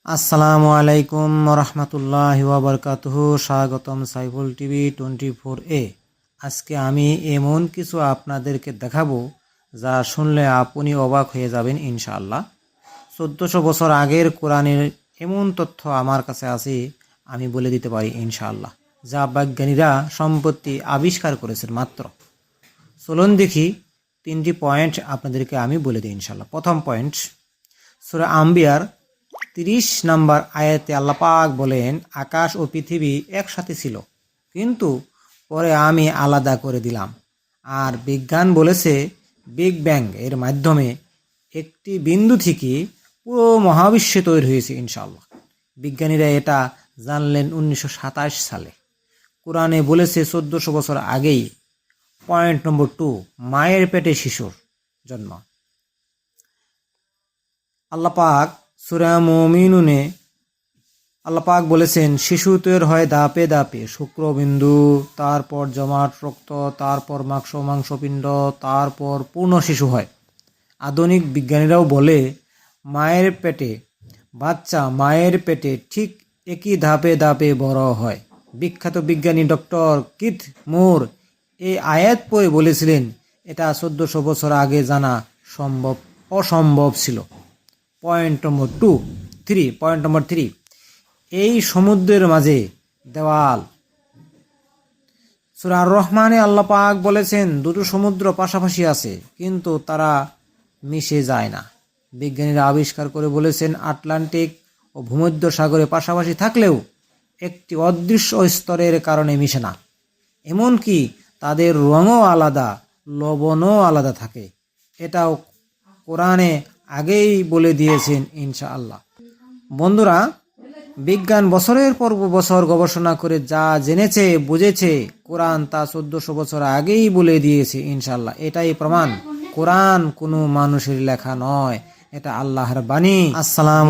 আসসালামু আলাইকুম রহমতুল্লাহি ওয়া বারাকাতুহু। স্বাগতম সাইফুল টিভি 24A। আজকে আমি এমন কিছু আপনাদেরকে দেখাবো যা শুনলে আপনি অবাক হয়ে যাবেন ইনশাআল্লাহ। 1400 বছর আগের কোরআনের এমন তথ্য আমার কাছে আছে, আমি বলে দিতে পারি ইনশাআল্লাহ, যা বিজ্ঞানীরা সম্প্রতি আবিষ্কার করেছেন মাত্র। চলুন দেখি, 3টি পয়েন্ট আপনাদেরকে আমি বলে দিই ইনশাআল্লাহ। প্রথম পয়েন্ট, সূরা আম্বিয়ার 30 নম্বর আয়াতে আল্লাহ পাক বলেন, আকাশ ও পৃথিবী একসাথে ছিল, কিন্তু পরে আমি আলাদা করে দিলাম। আর বিজ্ঞান বলেছে বিগ ব্যাং এর মাধ্যমে একটি বিন্দু থেকে পুরো মহাবিশ্ব তৈরি হয়েছে ইনশাআল্লাহ। বিজ্ঞানীরা এটা জানলেন 1927 সালে। কোরআনে বলেছে 1400 বছর আগেই। পয়েন্ট নম্বর 2, মায়ের পেটে শিশুর জন্ম। আল্লাহ পাক সূরা মুমিনুনে আল্লাহ পাক বলেছেন, শিশু তৈরি হয় ধাপে ধাপে, শুক্রবিন্দু, তারপর জমাট রক্ত, তারপর মাংসপিণ্ড, তারপর পূর্ণ শিশু হয়। আধুনিক বিজ্ঞানীরাও বলে মায়ের পেটে ঠিক একই ধাপে ধাপে বড় হয়। বিখ্যাত বিজ্ঞানী ডক্টর কিথ মুর এই আয়াত পড়ে বলেছিলেন, এটা 1400 বছর আগে জানা অসম্ভব ছিল। পয়েন্ট নম্বর 3, এই সমুদ্রের মাঝে দেওয়াল। সূরা আর রহমানে আল্লাহ পাক বলেছেন, দুটো সমুদ্র পাশাপাশি আছে, কিন্তু তারা মিশে যায় না। বিজ্ঞানীরা আবিষ্কার করে বলেছেন, আটলান্টিক ও ভূমধ্য সাগরে পাশাপাশি থাকলেও একটি অদৃশ্য স্তরের কারণে মিশে না। এমনকি তাদের রঙও আলাদা, লবণও আলাদা থাকে। এটাও কোরআনে আগেই বলে দিয়েছেন ইনশাআল্লাহ। বন্ধুরা, বিজ্ঞান বছরের পর বছর গবেষণা করে যা জেনেছে বুঝেছে, কোরআন তা 1400 বছর আগেই বলে দিয়েছে ইনশাআল্লাহ। এটাই প্রমাণ, কোরআন কোনো মানুষের লেখা নয়, এটা আল্লাহর বাণী। আসসালাম।